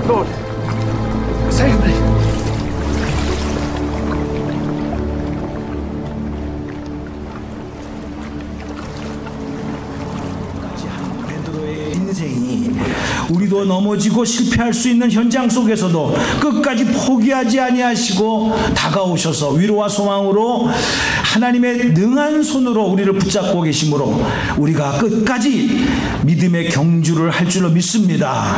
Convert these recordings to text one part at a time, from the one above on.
Lord, save me. 인생이 우리도 넘어지고 실패할 수 있는 현장 속에서도 끝까지 포기하지 아니하시고 다가오셔서 위로와 소망으로 하나님의 능한 손으로 우리를 붙잡고 계심으로 우리가 끝까지 믿음의 경주를 할 줄로 믿습니다.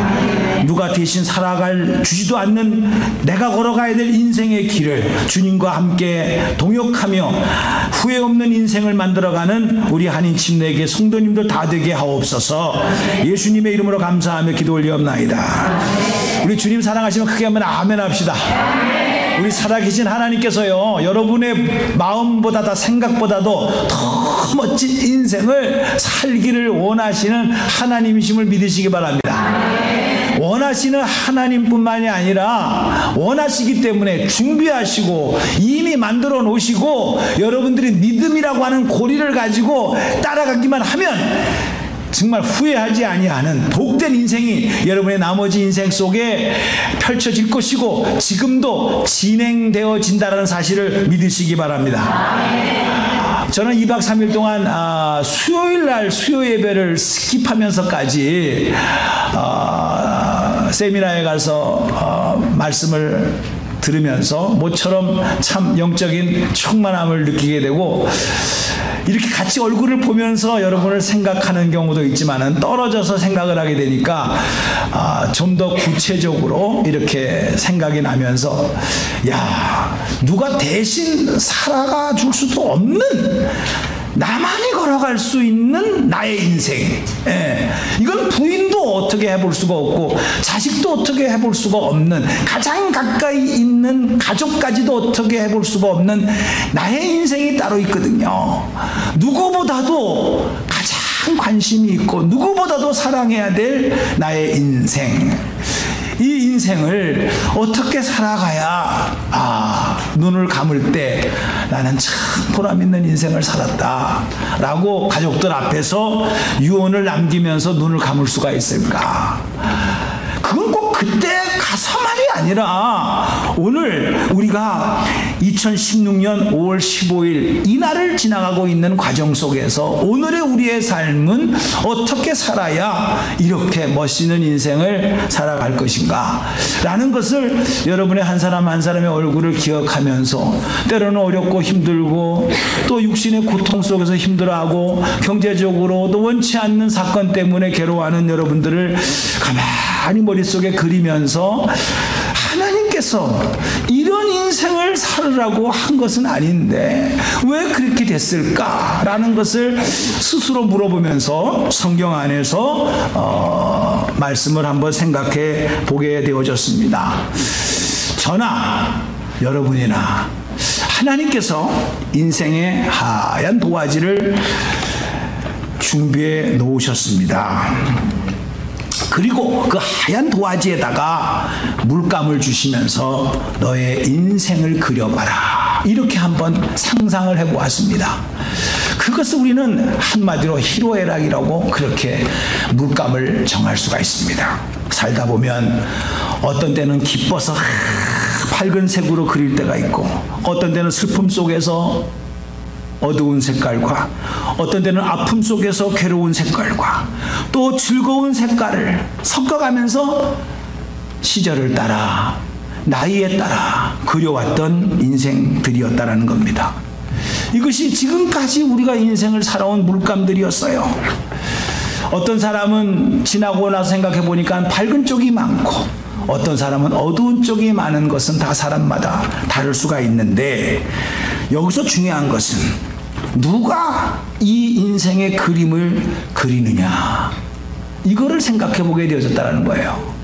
누가 대신 살아갈 주지도 않는 내가 걸어가야 될 인생의 길을 주님과 함께 동역하며 후회 없는 인생을 만들어가는 우리 한인 침례교회 성도님들 다 되게 하옵소서. 예수님의 이름으로 감사하며 기도 올리옵나이다. 우리 주님 사랑하시면 크게 한번 아멘 합시다. 우리 살아계신 하나님께서요, 여러분의 마음보다 생각보다도 더 멋진 인생을 살기를 원하시는 하나님이심을 믿으시기 바랍니다. 원하시는 하나님뿐만이 아니라 원하시기 때문에 준비하시고 이미 만들어 놓으시고 여러분들이 믿음이라고 하는 고리를 가지고 따라가기만 하면 정말 후회하지 아니하는 복된 인생이 여러분의 나머지 인생 속에 펼쳐질 것이고 지금도 진행되어진다는 사실을 믿으시기 바랍니다. 저는 2박 3일 동안 수요일날 수요 예배를 스킵하면서까지 세미나에 가서 말씀을 들으면서 모처럼 참 영적인 충만함을 느끼게 되고 이렇게 같이 얼굴을 보면서 여러분을 생각하는 경우도 있지만은 떨어져서 생각을 하게 되니까 좀 더 구체적으로 이렇게 생각이 나면서 야, 누가 대신 살아가 줄 수도 없는 나만이 걸어갈 수 있는 나의 인생, 이건 부인도 어떻게 해볼 수가 없고 자식도 어떻게 해볼 수가 없는 가장 가까이 있는 가족까지도 어떻게 해볼 수가 없는 나의 인생이 따로 있거든요. 누구보다도 가장 관심이 있고 누구보다도 사랑해야 될 나의 인생, 이 인생을 어떻게 살아가야 눈을 감을 때 나는 참 보람 있는 인생을 살았다 라고 가족들 앞에서 유언을 남기면서 눈을 감을 수가 있을까? 그건 꼭 그때 가서만이 아니라 오늘 우리가 2016년 5월 15일 이날을 지나가고 있는 과정 속에서 오늘의 우리의 삶은 어떻게 살아야 이렇게 멋있는 인생을 살아갈 것인가 라는 것을 여러분의 한 사람 한 사람의 얼굴을 기억하면서 때로는 어렵고 힘들고 또 육신의 고통 속에서 힘들어하고 경제적으로도 원치 않는 사건 때문에 괴로워하는 여러분들을 가만히 머릿속에 그리면서 하나님께서 이런 인생을 살으라고 한 것은 아닌데 왜 그렇게 됐을까라는 것을 스스로 물어보면서 성경 안에서 말씀을 한번 생각해 보게 되어졌습니다. 저나 여러분이나 하나님께서 인생의 하얀 도화지를 준비해 놓으셨습니다. 그리고 그 하얀 도화지에다가 물감을 주시면서 너의 인생을 그려봐라 이렇게 한번 상상을 해보았습니다. 그것을 우리는 한마디로 희로애락이라고 그렇게 물감을 정할 수가 있습니다. 살다 보면 어떤 때는 기뻐서 밝은 색으로 그릴 때가 있고 어떤 때는 슬픔 속에서 어두운 색깔과 어떤 때는 아픔 속에서 괴로운 색깔과 또 즐거운 색깔을 섞어가면서 시절을 따라 나이에 따라 그려왔던 인생들이었다라는 겁니다. 이것이 지금까지 우리가 인생을 살아온 물감들이었어요. 어떤 사람은 지나고 나서 생각해 보니까 밝은 쪽이 많고 어떤 사람은 어두운 쪽이 많은 것은 다 사람마다 다를 수가 있는데 여기서 중요한 것은 누가 이 인생의 그림을 그리느냐 이거를 생각해 보게 되어졌다는 거예요.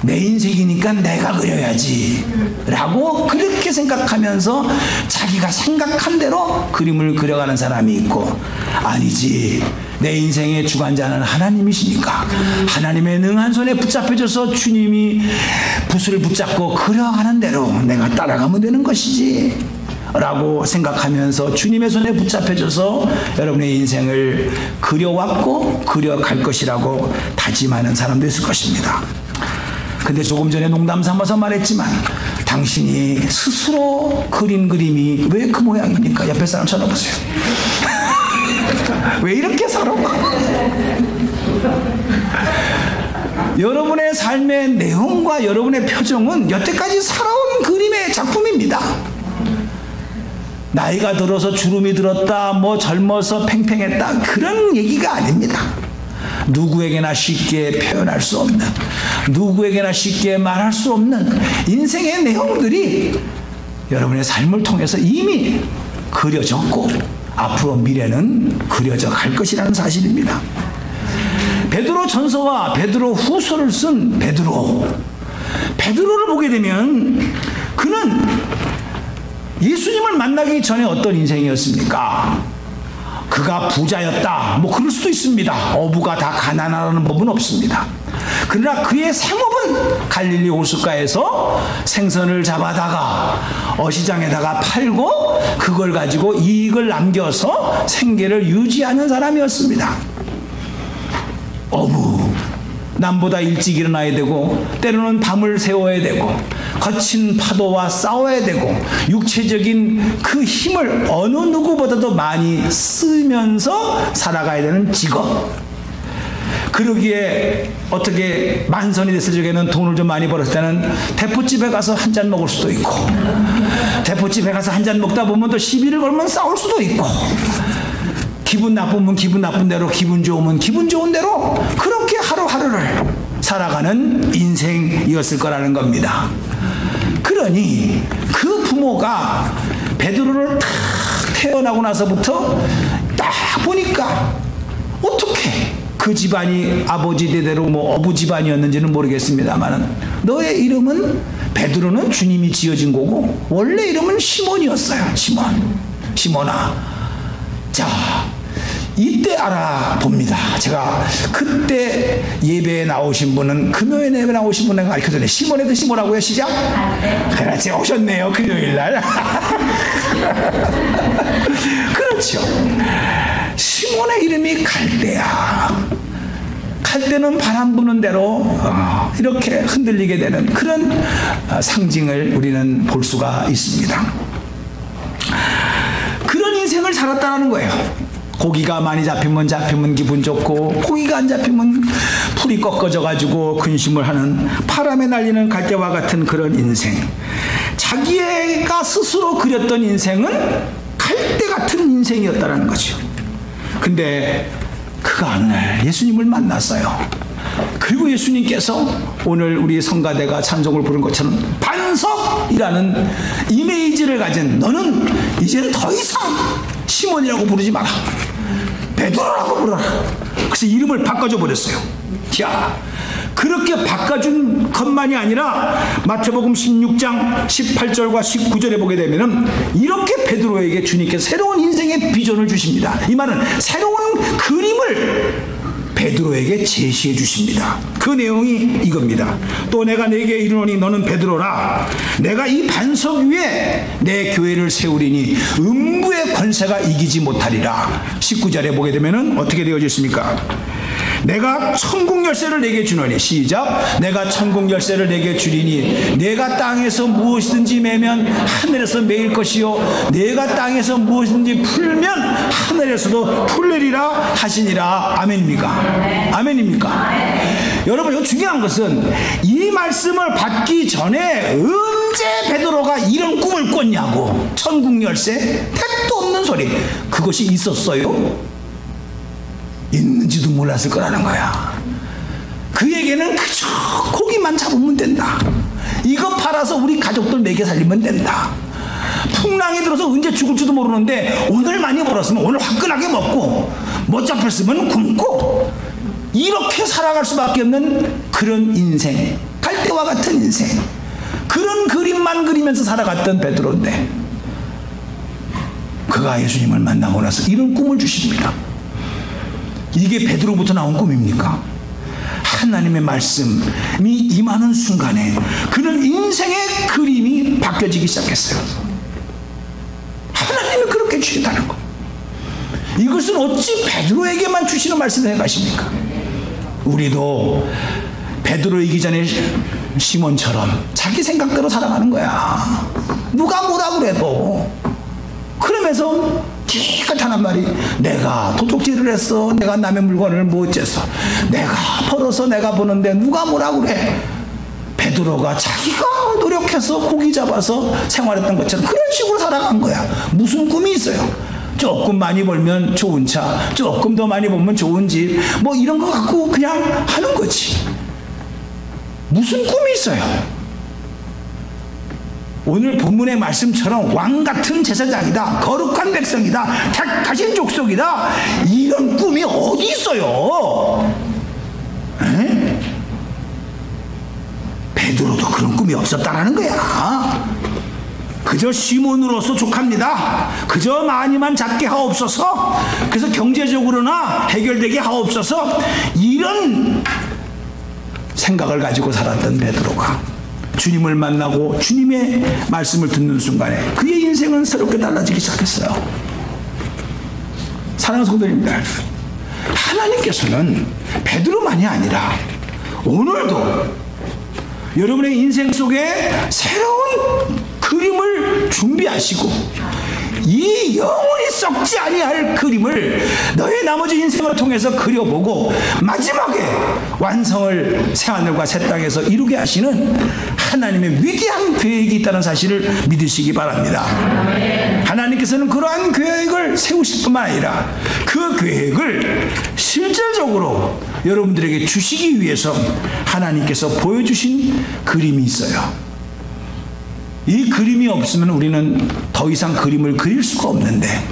내 인생이니까 내가 그려야지 라고 그렇게 생각하면서 자기가 생각한 대로 그림을 그려가는 사람이 있고 아니지 내 인생의 주관자는 하나님이시니까 하나님의 능한 손에 붙잡혀져서 주님이 붓을 붙잡고 그려가는 대로 내가 따라가면 되는 것이지 라고 생각하면서 주님의 손에 붙잡혀져서 여러분의 인생을 그려왔고 그려갈 것이라고 다짐하는 사람도 있을 것입니다. 근데 조금 전에 농담 삼아서 말했지만 당신이 스스로 그린 그림이 왜 그 모양입니까? 옆에 사람 쳐다보세요. 왜 이렇게 살아? 여러분의 삶의 내용과 여러분의 표정은 여태까지 살아온 그림의 작품입니다. 나이가 들어서 주름이 들었다, 뭐 젊어서 팽팽했다, 그런 얘기가 아닙니다. 누구에게나 쉽게 표현할 수 없는, 누구에게나 쉽게 말할 수 없는 인생의 내용들이 여러분의 삶을 통해서 이미 그려졌고 앞으로 미래는 그려져 갈 것이라는 사실입니다. 베드로 전서와 베드로 후서를 쓴 베드로를 보게 되면 그는 예수님을 만나기 전에 어떤 인생이었습니까? 그가 부자였다, 뭐 그럴 수도 있습니다. 어부가 다 가난하다는 법은 없습니다. 그러나 그의 생업은 갈릴리 호숫가에서 생선을 잡아다가 어시장에다가 팔고 그걸 가지고 이익을 남겨서 생계를 유지하는 사람이었습니다. 어부, 남보다 일찍 일어나야 되고 때로는 밤을 새워야 되고 거친 파도와 싸워야 되고 육체적인 그 힘을 어느 누구보다도 많이 쓰면서 살아가야 되는 직업. 그러기에 어떻게 만선이 됐을 적에는 돈을 좀 많이 벌었을 때는 대포집에 가서 한 잔 먹을 수도 있고, 대포집에 가서 한 잔 먹다 보면 또 시비를 걸면 싸울 수도 있고, 기분 나쁘면 기분 나쁜 대로, 기분 좋으면 기분 좋은 대로 그렇게 하루하루를 살아가는 인생이었을 거라는 겁니다. 그러니 그 부모가 베드로를 딱 태어나고 나서부터 딱 보니까 어떻게 그 집안이 아버지 대대로 뭐 어부 집안이었는지는 모르겠습니다만 너의 이름은 베드로는 주님이 지어진 거고 원래 이름은 시몬이었어요. 시몬아. 자, 이때 알아봅니다. 제가 그때 예배에 나오신 분은, 금요일 예배에 나오신 분은 가르쳐줬네. 시몬의 뜻이 뭐라고요? 시작? 그렇지, 오셨네요. 금요일날. 그렇죠. 시몬의 이름이 갈대야. 갈대는 바람 부는 대로 이렇게 흔들리게 되는 그런 상징을 우리는 볼 수가 있습니다. 그런 인생을 살았다는 거예요. 고기가 많이 잡히면 기분 좋고, 고기가 안 잡히면 풀이 꺾어져 가지고 근심을 하는, 바람에 날리는 갈대와 같은 그런 인생. 자기가 스스로 그렸던 인생은 갈대 같은 인생이었다는 거죠. 근데 그가 어느 날 예수님을 만났어요. 그리고 예수님께서 오늘 우리 성가대가 찬송을 부른 것처럼 반석이라는 이미지를 가진, 너는 이제는 더 이상 시몬이라고 부르지 마라, 베드로라고 부르라. 그래서 이름을 바꿔줘 버렸어요. 자, 그렇게 바꿔준 것만이 아니라 마태복음 16장 18절과 19절에 보게 되면은 이렇게 베드로에게 주님께서 새로운 인생의 비전을 주십니다. 이 말은 새로운 그림을 베드로에게 제시해 주십니다. 그 내용이 이겁니다. 또 내가 네게 이르노니 너는 베드로라. 내가 이 반석 위에 내 교회를 세우리니 음부의 권세가 이기지 못하리라. 19절에 보게 되면은 어떻게 되어져 있습니까? 내가 천국 열쇠를 내게 주노니, 시작. 내가 천국 열쇠를 내게 주리니 내가 땅에서 무엇이든지 매면 하늘에서 매일 것이요 내가 땅에서 무엇이든지 풀면 하늘에서도 풀리리라 하시니라. 아멘입니까? 아멘입니까? 여러분, 이거 중요한 것은 이 말씀을 받기 전에 언제 베드로가 이런 꿈을 꿨냐고. 천국 열쇠? 택도 없는 소리. 그것이 있었어요? 있는지도 몰랐을 거라는 거야. 그에게는 그저 고기만 잡으면 된다. 이거 팔아서 우리 가족들 먹여 살리면 된다. 풍랑이 들어서 언제 죽을지도 모르는데 오늘 많이 벌었으면 오늘 화끈하게 먹고, 못 잡혔으면 굶고, 이렇게 살아갈 수밖에 없는 그런 인생, 갈대와 같은 인생, 그런 그림만 그리면서 살아갔던 베드로인데 그가 예수님을 만나고 나서 이런 꿈을 주십니다. 이게 베드로부터 나온 꿈입니까? 하나님의 말씀이 임하는 순간에 그는 인생의 그림이 바뀌어지기 시작했어요. 하나님이 그렇게 주신다는 거. 이것은 어찌 베드로에게만 주시는 말씀을 해가십니까? 우리도 베드로이기 전에 시몬처럼 자기 생각대로 살아가는 거야. 누가 뭐라 그래도. 그러면서 기껏 하는 말이, 내가 도둑질을 했어, 내가 남의 물건을 뭐 어째서, 내가 벌어서 내가 버는데 누가 뭐라 그래. 베드로가 자기가 노력해서 고기 잡아서 생활했던 것처럼 그런 식으로 살아간 거야. 무슨 꿈이 있어요? 조금 많이 벌면 좋은 차, 조금 더 많이 벌면 좋은 집, 뭐 이런 거 갖고 그냥 하는 거지. 무슨 꿈이 있어요? 오늘 본문의 말씀처럼 왕같은 제사장이다, 거룩한 백성이다, 택하신 족속이다, 이런 꿈이 어디 있어요? 에? 베드로도 그런 꿈이 없었다라는 거야. 그저 시몬으로서 족합니다. 그저 많이만 잡게 하옵소서. 그래서 경제적으로나 해결되게 하옵소서. 이런 생각을 가지고 살았던 베드로가 주님을 만나고 주님의 말씀을 듣는 순간에 그의 인생은 새롭게 달라지기 시작했어요. 사랑하는 성도님들, 하나님께서는 베드로만이 아니라 오늘도 여러분의 인생 속에 새로운 그림을 준비하시고 이 영원히 썩지 아니할 그림을 너의 나머지 인생을 통해서 그려보고 마지막에 완성을 새하늘과 새 땅에서 이루게 하시는 하나님의 위대한 계획이 있다는 사실을 믿으시기 바랍니다. 하나님께서는 그러한 계획을 세우실 뿐만 아니라 그 계획을 실질적으로 여러분들에게 주시기 위해서 하나님께서 보여주신 그림이 있어요. 이 그림이 없으면 우리는 더 이상 그림을 그릴 수가 없는데,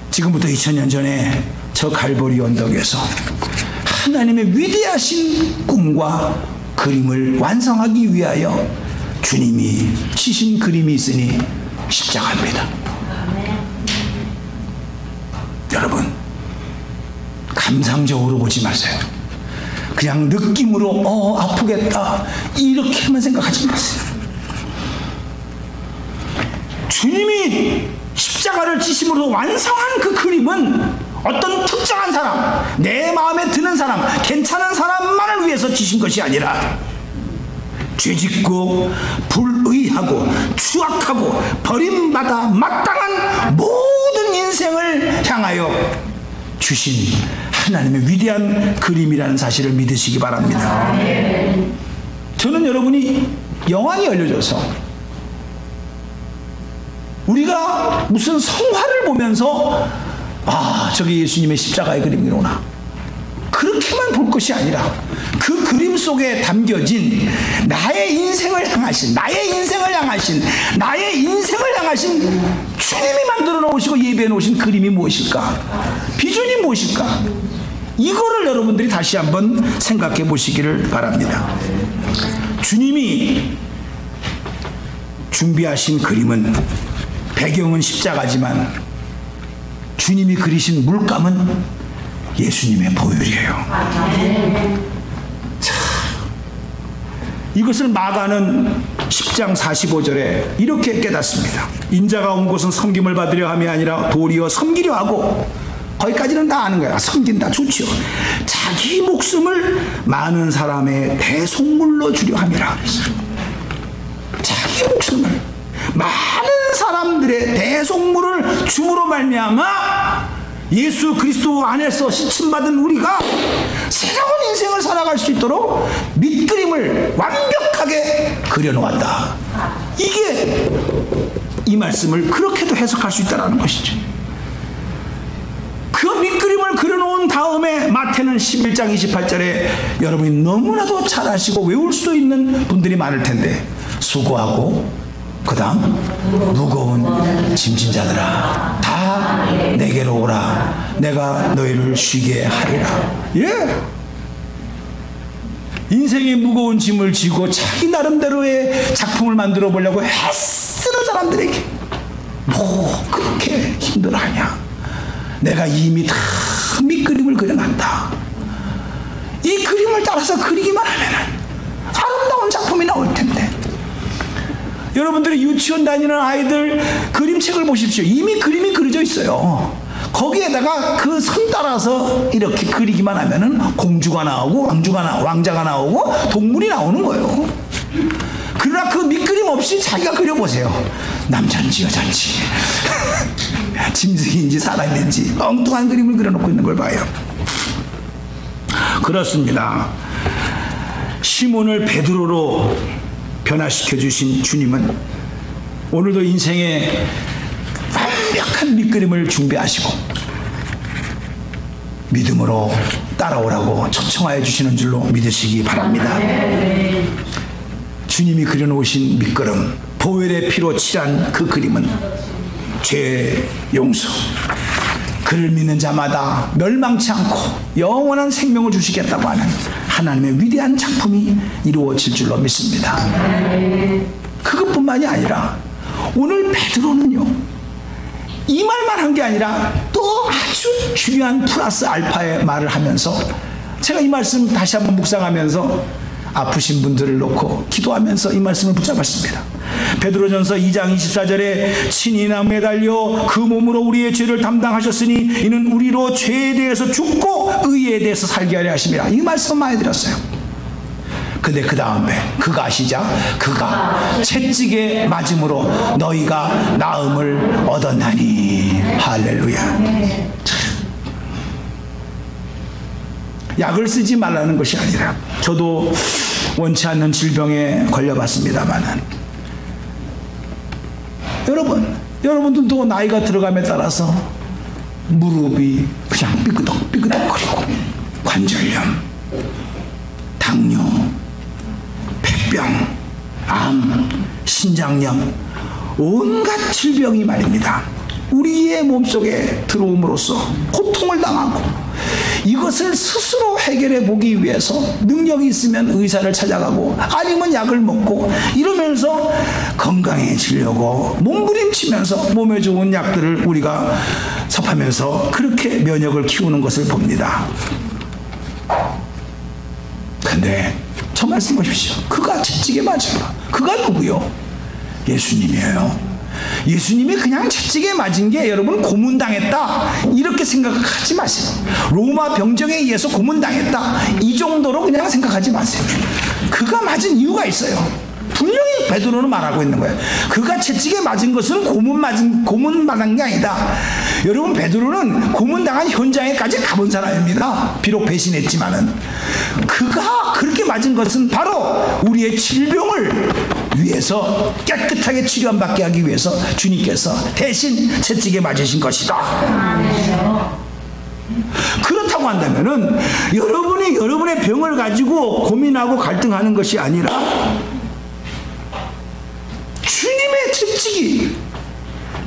지금부터 2000년 전에 저 갈보리 언덕에서 하나님의 위대하신 꿈과 그림을 완성하기 위하여 주님이 치신 그림이 있으니 십자가입니다. 여러분, 감상적으로 보지 마세요. 그냥 느낌으로 아프겠다 이렇게만 생각하지 마세요. 주님이 십자가를 지심으로 완성한 그 그림은 어떤 특정한 사람, 내 마음에 드는 사람, 괜찮은 사람만을 위해서 지신 것이 아니라 죄짓고 불의하고 추악하고 버림받아 마땅한 모든 인생을 향하여 주신 하나님의 위대한 그림이라는 사실을 믿으시기 바랍니다. 저는 여러분이 영안이 열려져서 우리가 무슨 성화를 보면서 저게 예수님의 십자가의 그림이구나, 그렇게만 볼 것이 아니라 그 그림 속에 담겨진 나의 인생을 향하신 주님이 만들어 놓으시고 예배해 놓으신 그림이 무엇일까, 비전이 무엇일까, 이거를 여러분들이 다시 한번 생각해 보시기를 바랍니다. 주님이 준비하신 그림은, 배경은 십자가지만 주님이 그리신 물감은 예수님의 보혈이에요. 자, 이것을 마가는 10장 45절에 이렇게 깨닫습니다. 인자가 온 곳은 섬김을 받으려 함이 아니라 도리어 섬기려 하고, 거기까지는 다 아는 거야. 섬긴다, 좋지요. 자기 목숨을 많은 사람의 대속물로 주려 함이라 그랬어요. 자기 목숨을 많은 사람들의 대속물을 줌으로 말미암아 예수 그리스도 안에서 시침받은 우리가 새로운 인생을 살아갈 수 있도록 밑그림을 완벽하게 그려놓았다. 이게 이 말씀을 그렇게도 해석할 수 있다는 것이죠. 그 밑그림을 그려놓은 다음에 마태는 11장 28절에 여러분이 너무나도 잘 아시고 외울 수 있는 분들이 많을 텐데, 수고하고 그 다음 무거운 짐진 자들아 다 내게로 오라, 내가 너희를 쉬게 하리라. 예, 인생의 무거운 짐을 지고 자기 나름대로의 작품을 만들어 보려고 애쓰는 사람들에게 뭐 그렇게 힘들어하냐, 내가 이미 다 밑그림을 그려놨다. 이 그림을 따라서 그리기만 하면 아름다운 작품이 나올 텐데. 여러분들이 유치원 다니는 아이들 그림책을 보십시오. 이미 그림이 그려져 있어요. 거기에다가 그 선 따라서 이렇게 그리기만 하면은 공주가 나오고 왕자가 나오고 동물이 나오는 거예요. 그러나 그 밑그림 없이 자기가 그려보세요. 남자인지 여자인지 짐승인지 사람인지 엉뚱한 그림을 그려놓고 있는 걸 봐요. 그렇습니다. 시몬을 베드로로 변화시켜 주신 주님은 오늘도 인생의 완벽한 밑그림을 준비하시고 믿음으로 따라오라고 초청하여 주시는 줄로 믿으시기 바랍니다. 주님이 그려놓으신 밑그림, 보혈의 피로 칠한 그 그림은 죄의 용서, 그를 믿는 자마다 멸망치 않고 영원한 생명을 주시겠다고 하는 하나님의 위대한 작품이 이루어질 줄로 믿습니다. 그것뿐만이 아니라 오늘 베드로는요, 이 말만 한 게 아니라 또 아주 중요한 플러스 알파의 말을 하면서, 제가 이 말씀 다시 한번 묵상하면서 아프신 분들을 놓고 기도하면서 이 말씀을 붙잡았습니다. 베드로전서 2장 24절에 친히 나무에 달려 그 몸으로 우리의 죄를 담당하셨으니 이는 우리로 죄에 대해서 죽고 의에 대해서 살게 하려 하심이라. 이 말씀 많이 드렸어요. 근데 그 다음에 그가 시작, 그가 채찍에 맞음으로 너희가 나음을 얻었나니. 할렐루야. 약을 쓰지 말라는 것이 아니라, 저도 원치 않는 질병에 걸려봤습니다만, 여러분들도 나이가 들어감에 따라서 무릎이 그냥 삐끄덕삐끄덕거리고 관절염, 당뇨, 폐병, 암, 신장염, 온갖 질병이 말입니다, 우리의 몸속에 들어옴으로써 고통을 당하고, 이것을 스스로 해결해 보기 위해서 능력이 있으면 의사를 찾아가고 아니면 약을 먹고 이러면서 건강해지려고 몸부림치면서 몸에 좋은 약들을 우리가 섭하면서 그렇게 면역을 키우는 것을 봅니다. 근데 저 말씀 보십시오. 그가 채찍에 맞은 거, 그가 누구요? 예수님이에요. 예수님이 그냥 채찍에 맞은 게 여러분 고문당했다 이렇게 생각하지 마세요. 로마 병정에 의해서 고문당했다 이 정도로 그냥 생각하지 마세요. 그가 맞은 이유가 있어요. 분명히 베드로는 말하고 있는 거예요. 그가 채찍에 맞은 것은 고문받은 게 아니다. 여러분, 베드로는 고문당한 현장에까지 가본 사람입니다. 비록 배신했지만은 그가 그렇게 맞은 것은 바로 우리의 질병을 위해서 깨끗하게 치료받게 하기 위해서 주님께서 대신 채찍에 맞으신 것이다. 그렇다고 한다면은 여러분이 여러분의 병을 가지고 고민하고 갈등하는 것이 아니라 주님의 채찍이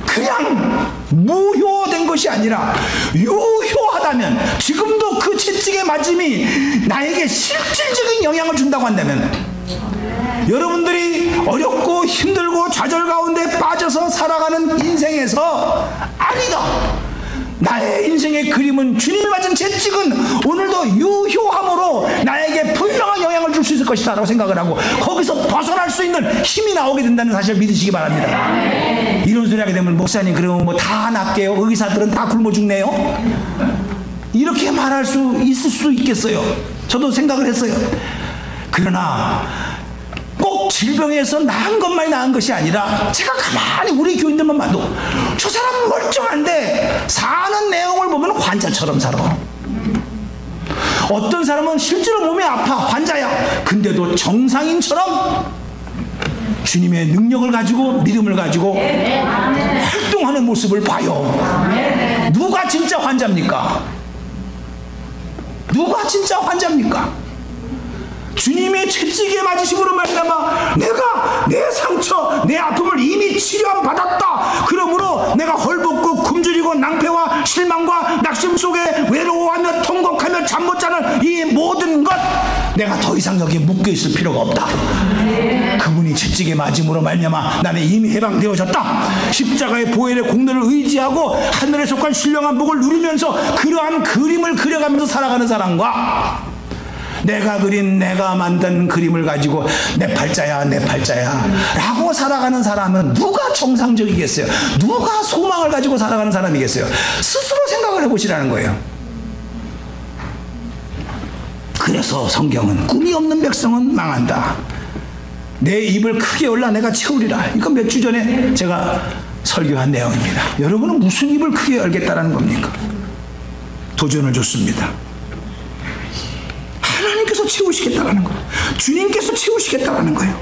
그냥 무효된 것이 아니라 유효하다면, 지금도 그 채찍의 맞음이 나에게 실질적인 영향을 준다고 한다면, 여러분들이 어렵고 힘들고 좌절 가운데 빠져서 살아가는 인생에서 아니다, 나의 인생의 그림은 주님이 맞은 채찍은 오늘도 유효함으로 나에게 분명한 영향을 줄 수 있을 것이다 라고 생각을 하고, 거기서 벗어날 수 있는 힘이 나오게 된다는 사실을 믿으시기 바랍니다. 이런 소리 하게 되면, 목사님 그러면 뭐 다 낫게요? 의사들은 다 굶어 죽네요? 이렇게 말할 수 있을 수도 있겠어요. 저도 생각을 했어요. 그러나 꼭 질병에서 나은 것만이 나은 것이 아니라, 제가 가만히 우리 교인들만 봐도 저 사람 멀쩡한데 사는 내용을 보면 환자처럼 살아. 어떤 사람은 실제로 몸이 아파, 환자야. 근데도 정상인처럼 주님의 능력을 가지고 믿음을 가지고 활동하는 모습을 봐요. 누가 진짜 환자입니까? 누가 진짜 환자입니까? 주님의 채찍에 맞으심으로 말미암아 내가 내 상처, 내 아픔을 이미 치료함 받았다. 그러므로 내가 헐벗고 굶주리고 낭패와 실망과 낙심 속에 외로워하며 통곡하며 잠 못 자는 이 모든 것, 내가 더 이상 여기에 묶여 있을 필요가 없다. 그분이 채찍에 맞음으로 말미암아 나는 이미 해방되어졌다. 십자가의 보혈의 공로를 의지하고 하늘에 속한 신령한 복을 누리면서 그러한 그림을 그려가면서 살아가는 사람과, 내가 그린, 내가 만든 그림을 가지고 내 팔자야 내 팔자야 라고 살아가는 사람은 누가 정상적이겠어요? 누가 소망을 가지고 살아가는 사람이겠어요? 스스로 생각을 해보시라는 거예요. 그래서 성경은 꿈이 없는 백성은 망한다, 내 입을 크게 열라 내가 채우리라. 이거 몇 주 전에 제가 설교한 내용입니다. 여러분은 무슨 입을 크게 열겠다라는 겁니까? 도전을 줬습니다. 하나님께서 채우시겠다라는 거예요. 주님께서 채우시겠다라는 거예요.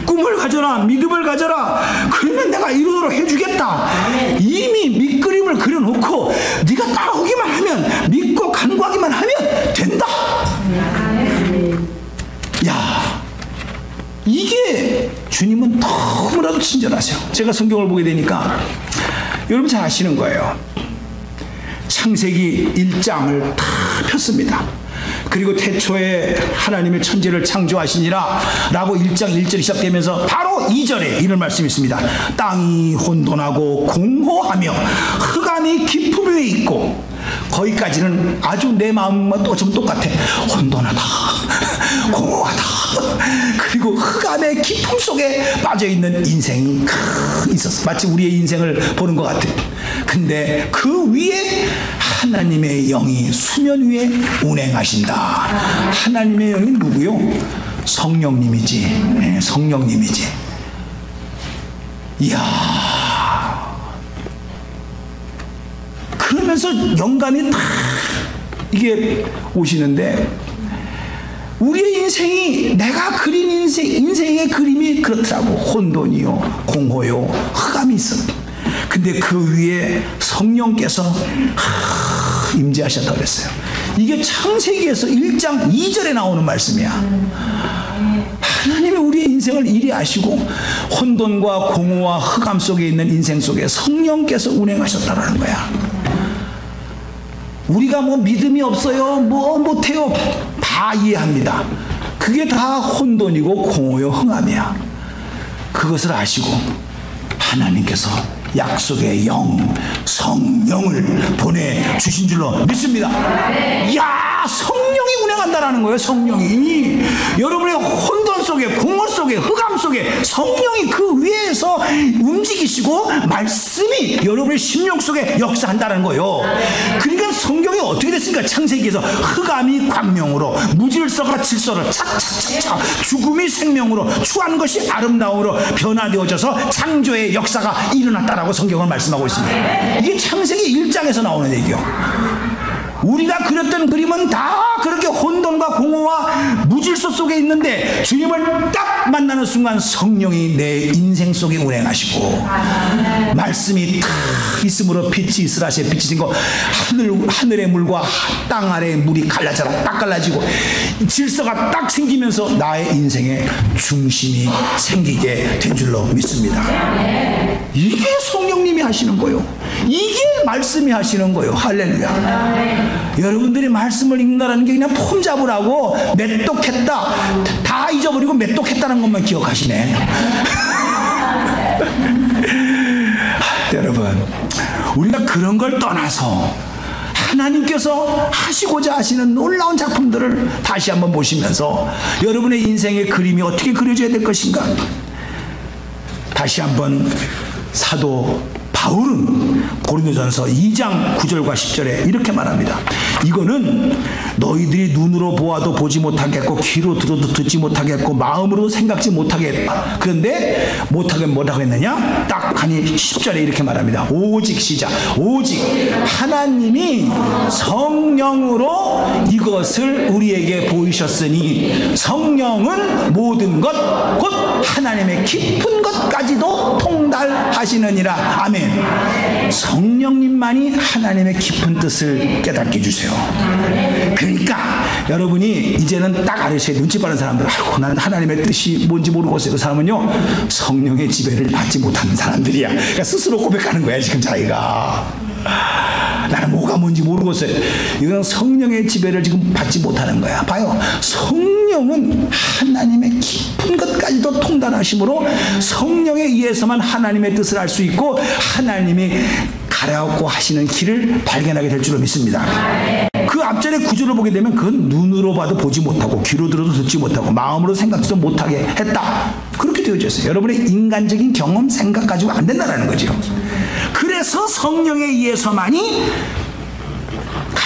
꿈을 가져라, 믿음을 가져라. 그러면 내가 이루도록 해주겠다. 이미 밑그림을 그려놓고 네가 따라오기만 하면, 믿고 간구하기만 하면 된다. 야, 이게 주님은 너무나도 친절하세요. 제가 성경을 보게 되니까 여러분 잘 아시는 거예요. 창세기 1장을 다 폈습니다. 그리고 태초에 하나님의 천지를 창조하시니라 라고 1장 1절이 시작되면서 바로 2절에 이런 말씀이 있습니다. 땅이 혼돈하고 공허하며 흑암이 깊음 위에 있고, 거기까지는 아주 내 마음과 또 좀 똑같아. 혼돈하다, 공허하다, 그리고 흑암의 깊음 속에 빠져있는 인생이 있었어. 마치 우리의 인생을 보는 것 같아. 근데 그 위에 하나님의 영이 수면 위에 운행하신다. 하나님의 영이 누구요? 성령님이지. 네, 성령님이지. 이야, 그러면서 영감이 다 이게 오시는데, 우리의 인생이, 내가 그린 인생의 그림이 그렇더라고. 혼돈이요, 공허요, 흑암이 있어. 근데 그 위에 성령께서 임재하셨다고 그랬어요. 이게 창세기에서 1장 2절에 나오는 말씀이야. 하나님이 우리의 인생을 이리 아시고, 혼돈과 공허와 흑암 속에 있는 인생 속에 성령께서 운행하셨다는 거야. 우리가 뭐 믿음이 없어요, 뭐 못해요, 다 이해합니다. 그게 다 혼돈이고 공허요, 흑암이야. 그것을 아시고 하나님께서 약속의 영, 성령을 보내주신 줄로 믿습니다. 야, 성령이 운행한다라는 거예요. 성령이 여러분의 혼돈 속에, 공허 속에, 흑암 속에 성령이 그 위에서 움직이시고 말씀이 여러분의 심령 속에 역사한다는 거예요. 그러니까 성경이 어떻게 됐습니까? 창세기에서 흑암이 광명으로, 무질서가 질서로, 착착착착, 죽음이 생명으로, 추한 것이 아름다움으로 변화되어져서 창조의 역사가 일어났다 라고 성경을 말씀하고 있습니다. 이게 창세기 1장에서 나오는 얘기요. 우리가 그렸던 그림은 다 그렇게 혼돈과 공허와 무질서 속에 있는데, 주님을 딱 만나는 순간 성령이 내 인생 속에 운행하시고, 말씀이 딱 있으므로 빛이 있으라 하시에 빛이 진 거, 하늘의 물과 땅 아래의 물이 갈라져라, 딱 갈라지고 질서가 딱 생기면서 나의 인생의 중심이 생기게 된 줄로 믿습니다. 이게 성령님이 하시는 거예요. 이게 말씀이 하시는 거예요. 할렐루야. 여러분들이 말씀을 읽는다는 게 그냥 폼 잡으라고 메똑했다, 다 잊어버리고 메똑했다는 것만 기억하시네. 여러분, 우리가 그런 걸 떠나서 하나님께서 하시고자 하시는 놀라운 작품들을 다시 한번 보시면서 여러분의 인생의 그림이 어떻게 그려져야 될 것인가, 다시 한번 사도 바울은 고린도전서 2장 9절과 10절에 이렇게 말합니다. 이거는 너희들이 눈으로 보아도 보지 못하겠고, 귀로 들어도 듣지 못하겠고, 마음으로도 생각지 못하겠다. 그런데 못하게 뭐라고 했느냐? 딱 하니 10절에 이렇게 말합니다. 오직, 시작, 오직 하나님이 성령으로 이것을 우리에게 보이셨으니, 성령은 모든 것 곧 하나님의 깊은 것까지도 통달하시느니라. 아멘. 성령님만이 하나님의 깊은 뜻을 깨닫게 해주세요. 그러니까 여러분이 이제는 딱 알으셔야, 눈치 빠른 사람들, 아이고 나는 하나님의 뜻이 뭔지 모르고 있어요. 그 사람은요, 성령의 지배를 받지 못하는 사람들이야. 그러니까 스스로 고백하는 거야 지금 자기가. 나는 뭐가 뭔지 모르고 있어요. 이건 성령의 지배를 지금 받지 못하는 거야. 봐요, 성령은 하나님의 깊은 것까지도 통달하심으로 성령에 의해서만 하나님의 뜻을 알 수 있고, 하나님이 가라고 하시는 길을 발견하게 될 줄로 믿습니다. 그 앞전에 구절을 보게 되면 그건 눈으로 봐도 보지 못하고, 귀로 들어도 듣지 못하고, 마음으로 생각도 못하게 했다, 그렇게 되어져 있어요. 여러분의 인간적인 경험, 생각 가지고 안 된다는 거죠. 그래서 성령에 의해서만이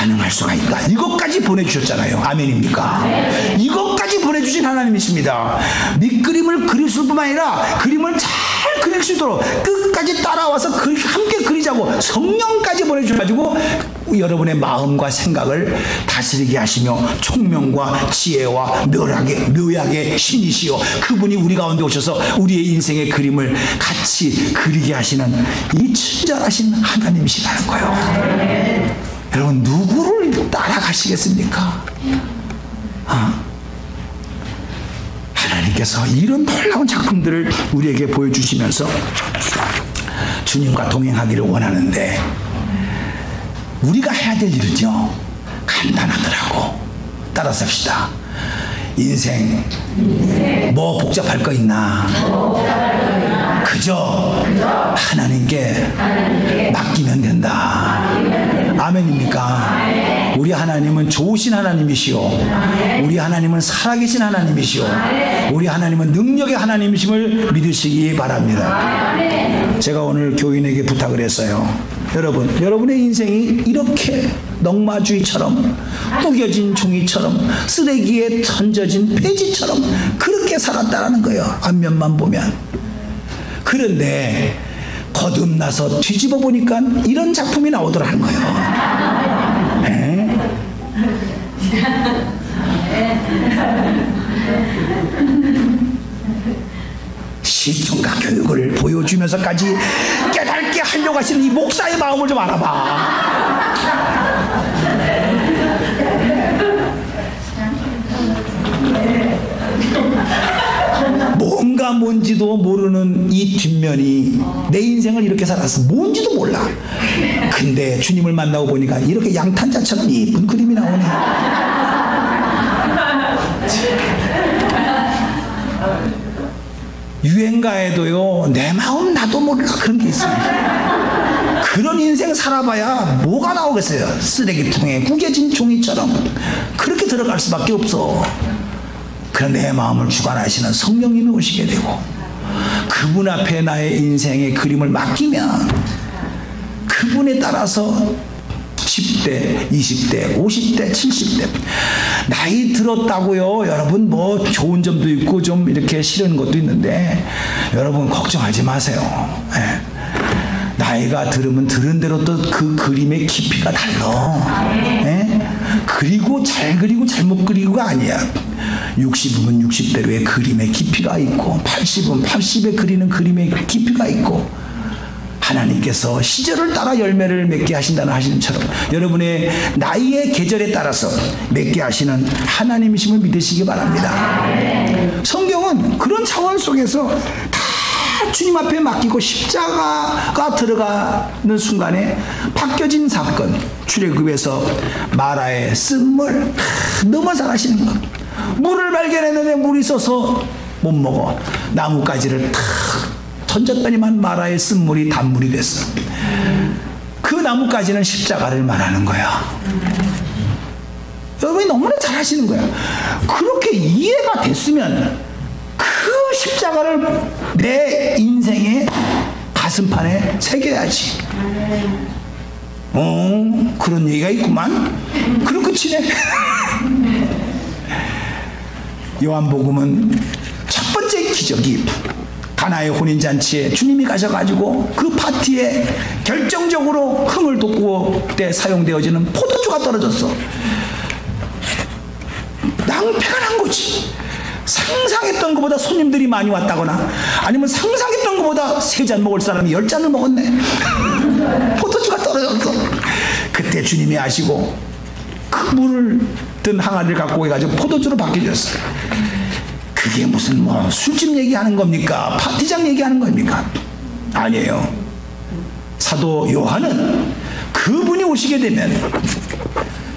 가능할 수가 있다. 이것까지 보내주셨잖아요. 아멘입니까? 이것까지 보내주신 하나님이십니다. 밑그림을 그릴 뿐만 아니라 그림을 잘 그릴 수 있도록 끝까지 따라와서 함께 그리자고 성령까지 보내주셔가지고 여러분의 마음과 생각을 다스리게 하시며 총명과 지혜와 묘약의 신이시여 그분이 우리 가운데 오셔서 우리의 인생의 그림을 같이 그리게 하시는 이 친절하신 하나님이시라는 거예요. 여러분 누구를 따라가시겠습니까? 하나님께서 이런 놀라운 작품들을 우리에게 보여주시면서 주님과 동행하기를 원하는데 우리가 해야 될 일은요 간단하더라고. 따라서 합시다. 인생 뭐 복잡할 거 있나? 그저 하나님께 맡기면 된다. 아멘입니까? 우리 하나님은 좋으신 하나님이시오. 우리 하나님은 살아계신 하나님이시오. 우리 하나님은 능력의 하나님이심을 믿으시기 바랍니다. 제가 오늘 교인에게 부탁을 했어요. 여러분의 인생이 이렇게 넝마주의처럼 구겨진 종이처럼 쓰레기에 던져진 폐지처럼 그렇게 살았다라는 거예요. 앞면만 보면. 그런데 거듭나서 뒤집어 보니까 이런 작품이 나오더라는 거예요. 네? 시청각 교육을 보여주면서까지 깨닫게 하려고 하시는 이 목사의 마음을 좀 알아봐. 뭔지도 모르는 이 뒷면이 내 인생을 이렇게 살았어. 뭔지도 몰라. 근데 주님을 만나고 보니까 이렇게 양탄자처럼 예쁜 그림이 나오네. 유행가에도요 내 마음 나도 몰라 그런 게 있습니다. 그런 인생 살아봐야 뭐가 나오겠어요. 쓰레기통에 구겨진 종이처럼 그렇게 들어갈 수밖에 없어. 그런 내 마음을 주관하시는 성령님이 오시게 되고 그분 앞에 나의 인생의 그림을 맡기면 그분에 따라서 10대, 20대, 50대, 70대 나이 들었다고요. 여러분 뭐 좋은 점도 있고 좀 이렇게 싫은 것도 있는데 여러분 걱정하지 마세요. 네. 나이가 들으면 들은 대로 또 그 그림의 깊이가 달라. 네? 그리고 잘 그리고 잘못 그리고가 아니야. 60이면 60대로의 그림의 깊이가 있고 80은 80에 그리는 그림의 깊이가 있고 하나님께서 시절을 따라 열매를 맺게 하신다는 하시는처럼 여러분의 나이의 계절에 따라서 맺게 하시는 하나님이심을 믿으시기 바랍니다. 성경은 그런 차원 속에서 다 주님 앞에 맡기고 십자가가 들어가는 순간에 바뀌어진 사건, 출애굽에서 마라의 쓴물 너무 잘하시는 것. 물을 발견했는데 물이 있어서 못 먹어. 나뭇가지를 탁 던졌더니만 마라의 쓴물이 단물이 됐어. 그 나뭇가지는 십자가를 말하는 거야. 여러분이 너무나 잘하시는 거야. 그렇게 이해가 됐으면 그 십자가를 내 인생의 가슴판에 새겨야지. 그런 얘기가 있구만. 그럼 끝이네. 요한복음은 첫 번째 기적이 가나의 혼인잔치에 주님이 가셔가지고 그 파티에 결정적으로 흥을 돋구어 때 사용되어지는 포도주가 떨어졌어. 낭패가 난 거지. 상상했던 것보다 손님들이 많이 왔다거나 아니면 상상했던 것보다 3잔 먹을 사람이 10잔을 먹었네. 포도주가 떨어졌어. 그때 주님이 아시고 그 물을 든 항아리를 갖고 해가지고 포도주로 바뀌어졌어요. 그게 무슨 뭐 술집 얘기하는 겁니까? 파티장 얘기하는 겁니까? 아니에요. 사도 요한은 그분이 오시게 되면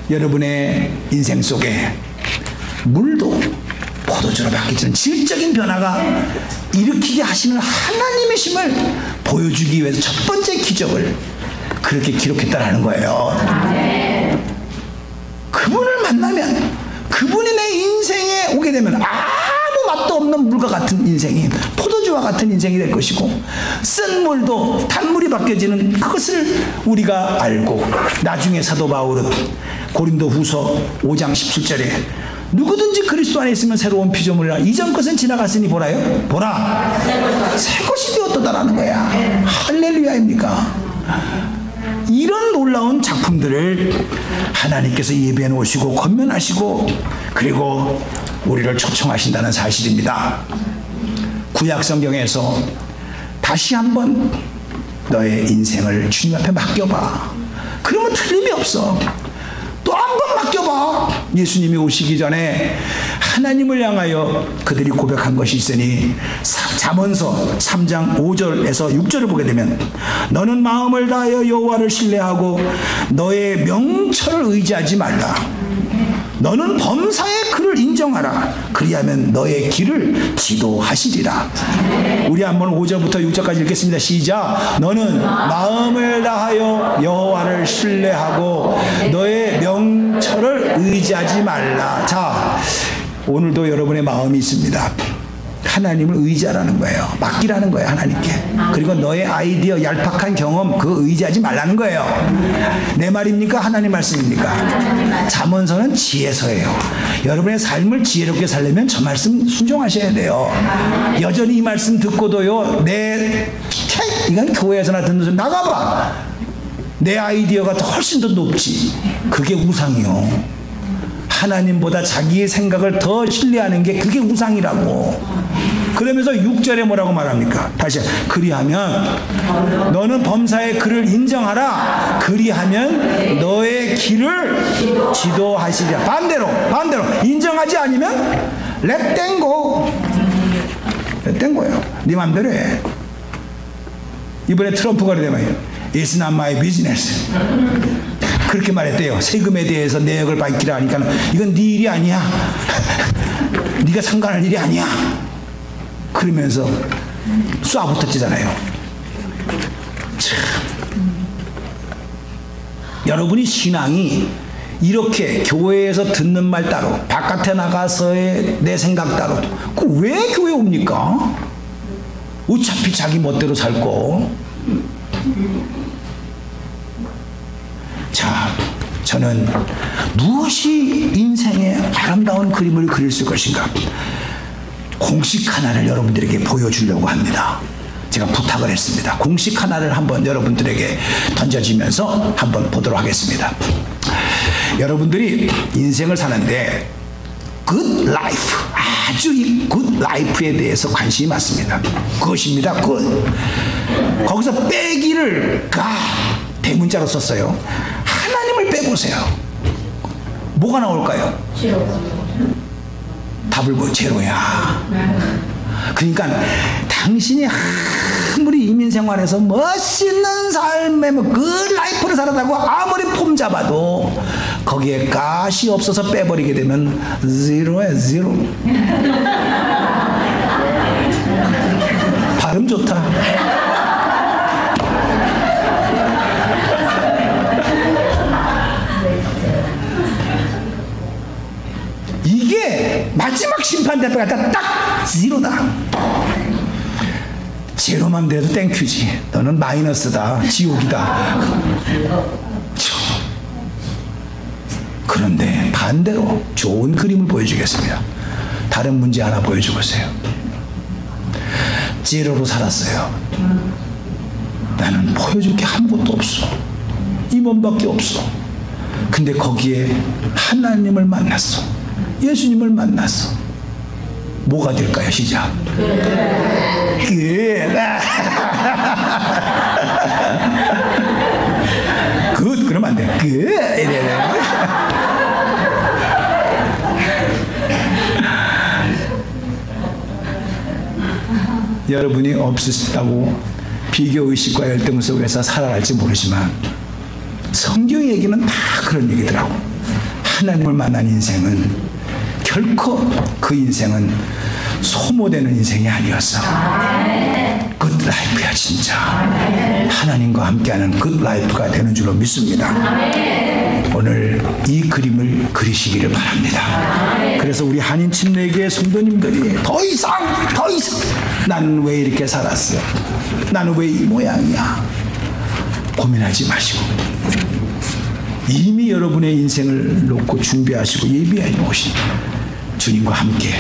여러분의 인생 속에 물도 포도주로 바뀌는 질적인 변화가 일으키게 하시는 하나님이심을 보여주기 위해서 첫 번째 기적을 그렇게 기록했다라는 거예요. 그분을 만나면 그분이 내 인생에 오게 되면 아무 맛도 없는 물과 같은 인생이 포도주와 같은 인생이 될 것이고, 쓴 물도 단물이 바뀌어지는 그것을 우리가 알고, 나중에 사도 바울은 고린도 후서 5장 17절에 누구든지 그리스도 안에 있으면 새로운 피조물이라, 이전 것은 지나갔으니 보라요, 보라 새 것이 되었도다라는 거야. 할렐루야입니까? 이런 놀라운 작품들을 하나님께서 예배해 놓으시고 권면하시고, 그리고 우리를 초청하신다는 사실입니다. 구약 성경에서 다시 한번 너의 인생을 주님 앞에 맡겨봐. 그러면 틀림이 없어. 또 한 번 맡겨봐. 예수님이 오시기 전에 하나님을 향하여 그들이 고백한 것이 있으니, 잠언서 3장 5절에서 6절을 보게 되면, 너는 마음을 다하여 여호와를 신뢰하고 너의 명철을 의지하지 말라. 너는 범사의 그를 인정하라. 그리하면 너의 길을 지도하시리라. 우리 한번 5절부터 6절까지 읽겠습니다. 시작. 너는 마음을 다하여 여호와를 신뢰하고 너의 명철을 의지하지 말라. 자, 오늘도 여러분의 마음이 있습니다. 하나님을 의지하라는 거예요. 맡기라는 거예요, 하나님께. 그리고 너의 아이디어, 얄팍한 경험, 그거 의지하지 말라는 거예요. 내 말입니까? 하나님 말씀입니까? 잠언서는 지혜서예요. 여러분의 삶을 지혜롭게 살려면 저 말씀 순종하셔야 돼요. 여전히 이 말씀 듣고도요, 이건 교회에서나 듣는 소리, 나가봐. 내 아이디어가 훨씬 더 높지. 그게 우상이요. 하나님보다 자기의 생각을 더 신뢰하는 게 그게 우상이라고. 그러면서 6절에 뭐라고 말합니까? 다시, 그리하면 너는 범사의 그를 인정하라. 그리하면 너의 길을 지도하시리라. 반대로 인정하지 않으면 렛땡고. 렛땡고예요. 네 맘대로 해. 이번에 트럼프가 그러더만요. It's not my business. 그렇게 말했대요. 세금에 대해서 내역을 밝히라 하니까, 이건 네 일이 아니야. 네가 상관할 일이 아니야. 그러면서 쏴붙었잖아요. 참. 여러분이 신앙이 이렇게 교회에서 듣는 말 따로, 바깥에 나가서의 내 생각 따로, 왜 교회 옵니까? 어차피 자기 멋대로 살 거. 자, 저는 무엇이 인생의 아름다운 그림을 그릴 수 있을 것인가? 공식 하나를 여러분들에게 보여주려고 합니다. 제가 부탁을 했습니다. 공식 하나를 한번 여러분들에게 던져지면서 한번 보도록 하겠습니다. 여러분들이 인생을 사는데 good life, 아주 이 good life에 대해서 관심이 많습니다. 그것입니다. good. 거기서 빼기를 대문자로 썼어요. 하나님을 빼보세요. 뭐가 나올까요? 답을 제로야. 그러니까 당신이 아무리 이민생활에서 멋있는 삶의 그 라이프를 살아다고 아무리 폼 잡아도 거기에 가시 없어서 빼버리게 되면 제로야, 제로. 발음 좋다. 이게 마지막 심판대 앞에 갔다 딱 제로다. 제로만 돼도 땡큐지. 너는 마이너스다. 지옥이다. 그런데 반대로 좋은 그림을 보여주겠습니다. 다른 문제 하나 보여주겠어요. 제로로 살았어요. 나는 보여줄 게 아무것도 없어. 이 몸밖에 없어. 근데 거기에 하나님을 만났어. 예수님을 만났어. 뭐가 될까요? 시작. 굿. 그러면 안 돼. 이래. 여러분이 없으시다고 비교의식과 열등 속에서 살아갈지 모르지만 성경 얘기는 다 그런 얘기더라고. 하나님을 만난 인생은 결코 그 인생은 소모되는 인생이 아니었어. 굿 라이프야 진짜. 하나님과 함께하는 굿 라이프가 되는 줄로 믿습니다. 오늘 이 그림을 그리시기를 바랍니다. 그래서 우리 한인 침례교회 성도님들이 더 이상 나는 왜 이렇게 살았어? 나는 왜 이 모양이야? 고민하지 마시고 이미 여러분의 인생을 놓고 준비하시고 예비해 놓으신 주님과 함께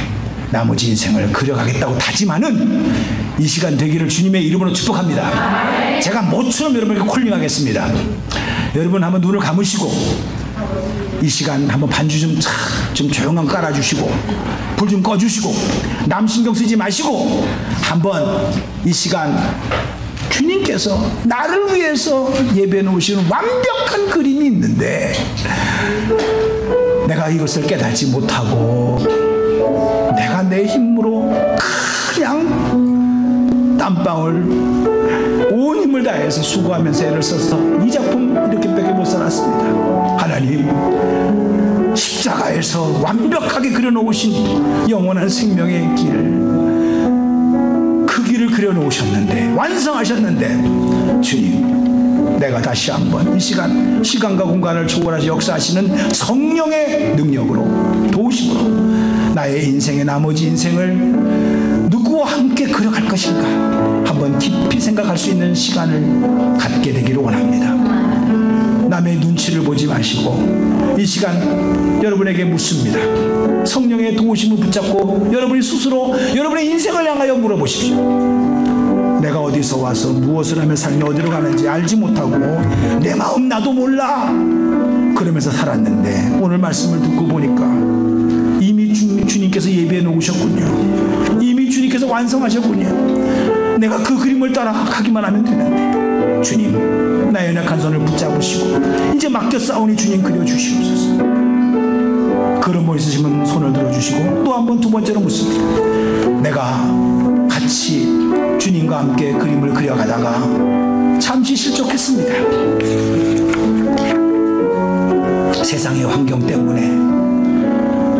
나머지 인생을 그려가겠다고 다짐하는 이 시간 되기를 주님의 이름으로 축복합니다. 제가 모처럼 여러분에게 콜링하겠습니다. 여러분 한번 눈을 감으시고 이 시간 한번 반주 좀 조용한 거 깔아주시고 불 좀 꺼주시고 남 신경 쓰지 마시고 한번 이 시간 주님께서 나를 위해서 예배해 놓으시는 완벽한 그림이 있는데 내가 이것을 깨닫지 못하고 내가 내 힘으로 그냥 땀방울 온 힘을 다해서 수고하면서 애를 써서 이 작품 이렇게밖에 못 살았습니다. 하나님 십자가에서 완벽하게 그려놓으신 영원한 생명의 길 그 길을 그려놓으셨는데 완성하셨는데 주님 내가 다시 한번 이 시간과 공간을 초월하셔 역사하시는 성령의 능력으로 도우심으로 나의 인생의 나머지 인생을 누구와 함께 그려갈 것인가 한번 깊이 생각할 수 있는 시간을 갖게 되기를 원합니다. 남의 눈치를 보지 마시고 이 시간 여러분에게 묻습니다. 성령의 도우심을 붙잡고 여러분이 스스로 여러분의 인생을 향하여 물어보십시오. 내가 어디서 와서 무엇을 하며 삶이 어디로 가는지 알지 못하고 내 마음 나도 몰라 그러면서 살았는데 오늘 말씀을 듣고 보니까 이미 주님께서 예배해 놓으셨군요. 이미 주님께서 완성하셨군요. 내가 그 그림을 따라 가기만 하면 되는데 주님 나의 연약한 손을 붙잡으시고 이제 맡겨 싸우니 주님 그려주시옵소서. 그런 있으시면 손을 들어주시고 또 한 번 두 번째로 묻습니다. 내가 같이 주님과 함께 그림을 그려가다가 잠시 실족했습니다. 세상의 환경 때문에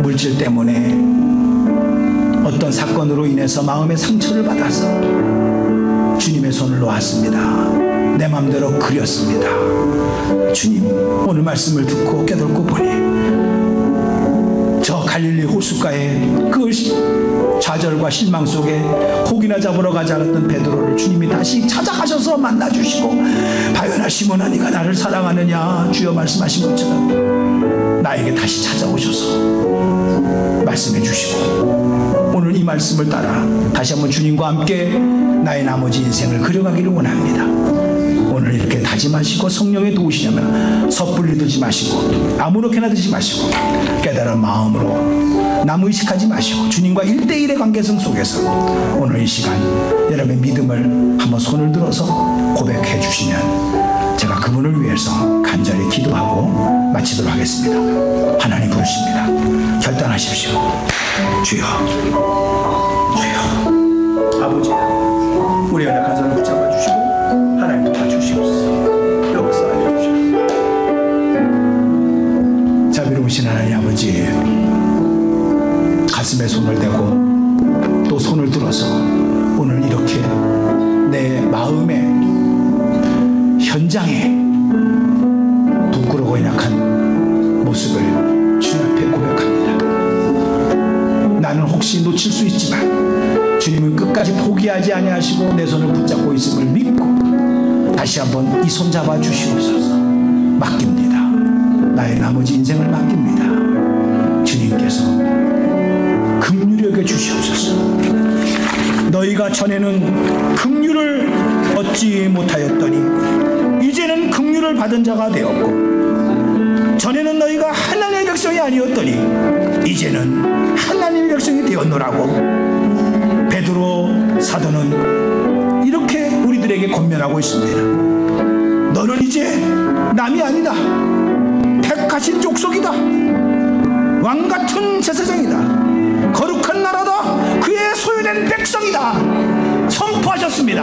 물질 때문에 어떤 사건으로 인해서 마음의 상처를 받아서 주님의 손을 놓았습니다. 내 마음대로 그렸습니다. 주님 오늘 말씀을 듣고 깨닫고 보니 저 갈릴리 호숫가에 그 좌절과 실망 속에 고기나 잡으러 가자 했던 베드로를 주님이 다시 찾아가셔서 만나주시고 바요나 시몬아 네가 나를 사랑하느냐 주여 말씀하신 것처럼 나에게 다시 찾아오셔서 말씀해 주시고 오늘 이 말씀을 따라 다시 한번 주님과 함께 나의 나머지 인생을 그려가기를 원합니다. 오늘 이렇게 다짐하시고 성령의 도우시냐면 섣불리 들지 마시고 아무렇게나 들지 마시고 깨달은 마음으로 남 의식하지 마시고 주님과 1대1의 관계성 속에서 오늘 이 시간 여러분의 믿음을 한번 손을 들어서 고백해 주시면 제가 그분을 위해서 간절히 기도하고 마치도록 하겠습니다. 하나님 부르십니다. 결단하십시오. 주여 아버지 우리 연약한 손을 붙잡아 주시고 하나님 도와주시옵소서. 역사해 주시옵소서. 자비로우신 하나님 아버지 가슴에 손을 대고 또 손을 들어서 오늘 이렇게 내 마음의 현장에 부끄러워 연약한 모습을 주님 앞에 고백합니다. 나는 혹시 놓칠 수 있지만 주님은 끝까지 포기하지 아니하시고 내 손을 붙잡고 있음을 믿고 다시 한번 이 손 잡아 주시옵소서. 맡깁니다. 나의 나머지 인생을 맡깁니다. 주님께서 긍휼히 여겨 주시옵소서. 너희가 전에는 긍휼을 얻지 못하였더니 이제는 긍휼을 받은 자가 되었고 전에는 너희가 하나님의 백성이 아니었더니 이제는 하나님의 백성이 되었노라고 베드로 사도는 이렇게 우리들에게 권면하고 있습니다. 너는 이제 남이 아니다. 택하신 족속이다. 왕같은 제사장이다. 거룩한 나라다. 그의 소유된 백성이다. 선포하셨습니다.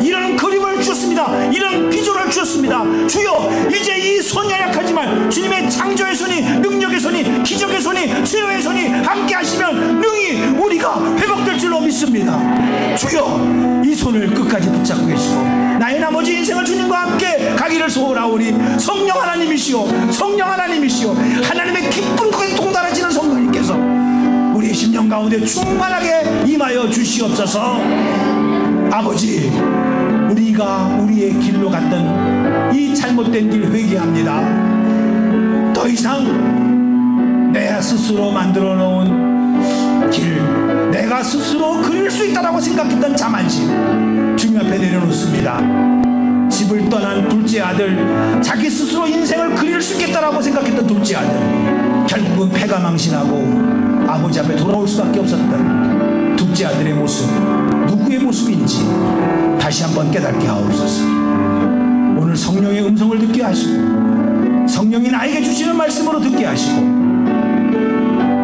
이런 그림을 주셨습니다. 이런 비주얼을 주셨습니다. 주여 이제 이 손이 약하지만 주님의 창조의 손이 능력의 손이 기적의 손이 치료의 손이 함께 하시면 능히 우리가 회복될 줄로 믿습니다. 믿습니다. 주여, 이 손을 끝까지 붙잡고 계시고 나의 나머지 인생을 주님과 함께 가기를 소원하오니 성령 하나님이시오, 성령 하나님이시오, 하나님의 기쁜 것에 동달하시는 성령님께서 우리의 심령 가운데 충만하게 임하여 주시옵소서. 아버지, 우리가 우리의 길로 갔던 이 잘못된 길 회개합니다. 더 이상 내 스스로 만들어 놓은 길, 내가 스스로 그릴 수 있다고 생각했던 자만심 주님 앞에 내려놓습니다. 집을 떠난 둘째 아들, 자기 스스로 인생을 그릴 수 있겠다고 생각했던 둘째 아들, 결국은 패가망신하고 아버지 앞에 돌아올 수밖에 없었던 둘째 아들의 모습, 누구의 모습인지 다시 한번 깨닫게 하옵소서. 오늘 성령의 음성을 듣게 하시고 성령이 나에게 주시는 말씀으로 듣게 하시고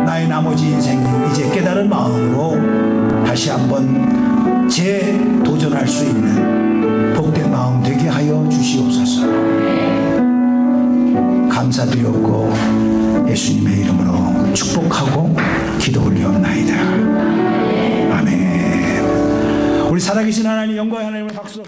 나의 나머지 인생이 이제 깨달은 마음으로 다시 한번 재도전할 수 있는 복된 마음 되게 하여 주시옵소서. 감사드렸고 예수님의 이름으로 축복하고 기도 올리옵나이다. 아멘. 우리 살아계신 하나님, 영광의 하나님을 박수로